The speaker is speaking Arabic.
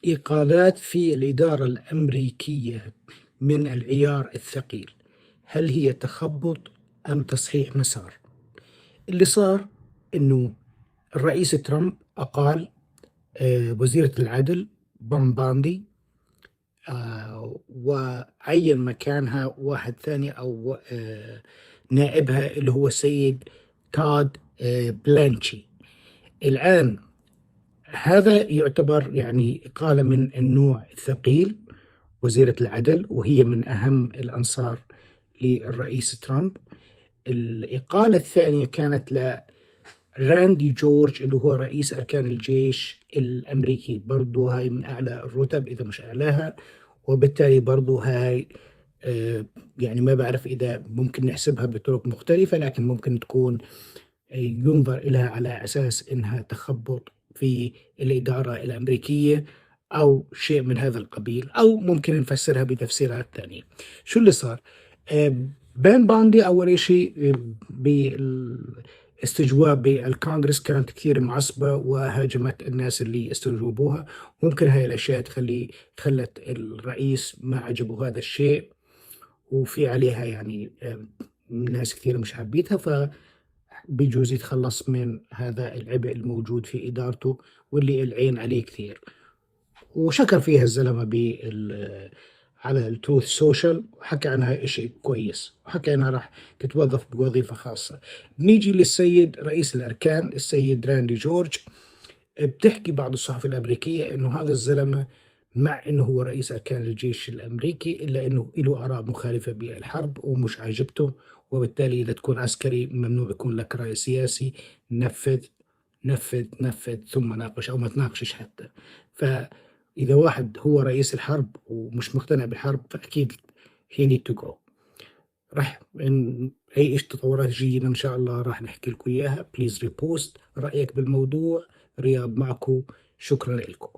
إقالات في الإدارة الأمريكية من العيار الثقيل، هل هي تخبط أم تصحيح مسار؟ اللي صار إنه الرئيس ترامب أقال وزيرة العدل بون باندي، وعين مكانها واحد ثاني أو نائبها اللي هو السيد تاد بلانشي. الآن هذا يعتبر يعني إقالة من النوع الثقيل، وزيرة العدل وهي من أهم الأنصار للرئيس ترامب. الإقالة الثانية كانت لراندي جورج اللي هو رئيس أركان الجيش الأمريكي، برضو هاي من أعلى الرتب إذا مش أعلاها، وبالتالي برضو هاي يعني ما بعرف إذا ممكن نحسبها بطرق مختلفة، لكن ممكن تكون ينظر إليها على أساس إنها تخبط في الإدارة الأمريكية أو شيء من هذا القبيل، أو ممكن نفسرها بتفسيرات ثانية. شو اللي صار؟ بين باندي أول شيء بالاستجواب بالكونغرس كانت كثير معصبة وهاجمت الناس اللي استجوبوها. ممكن هاي الأشياء خلت الرئيس ما عجبه هذا الشيء، وفي عليها يعني ناس كثير مش حابيتها، بيجوز يتخلص من هذا العبء الموجود في إدارته واللي العين عليه كثير. وشكر فيها الزلمة على التروث سوشيال، وحكى عنها إشي كويس، وحكى أنها راح تتوظف بوظيفة خاصة. نيجي للسيد رئيس الأركان السيد راندي جورج، بتحكي بعض الصحف الأمريكية أنه هذا الزلمة مع أنه هو رئيس أركان الجيش الأمريكي إلا أنه له آراء مخالفة بالحرب ومش عاجبته، وبالتالي إذا تكون عسكري ممنوع يكون لك رأي سياسي. نفذ نفذ نفذ ثم ناقش أو ما تناقشش حتى. فإذا واحد هو رئيس الحرب ومش مقتنع بالحرب فأكيد he need to go. راح أي تطورات جيدة إن شاء الله راح نحكي لكم إياها. بليز ريبوست رأيك بالموضوع. رياض معكم، شكرا لكم.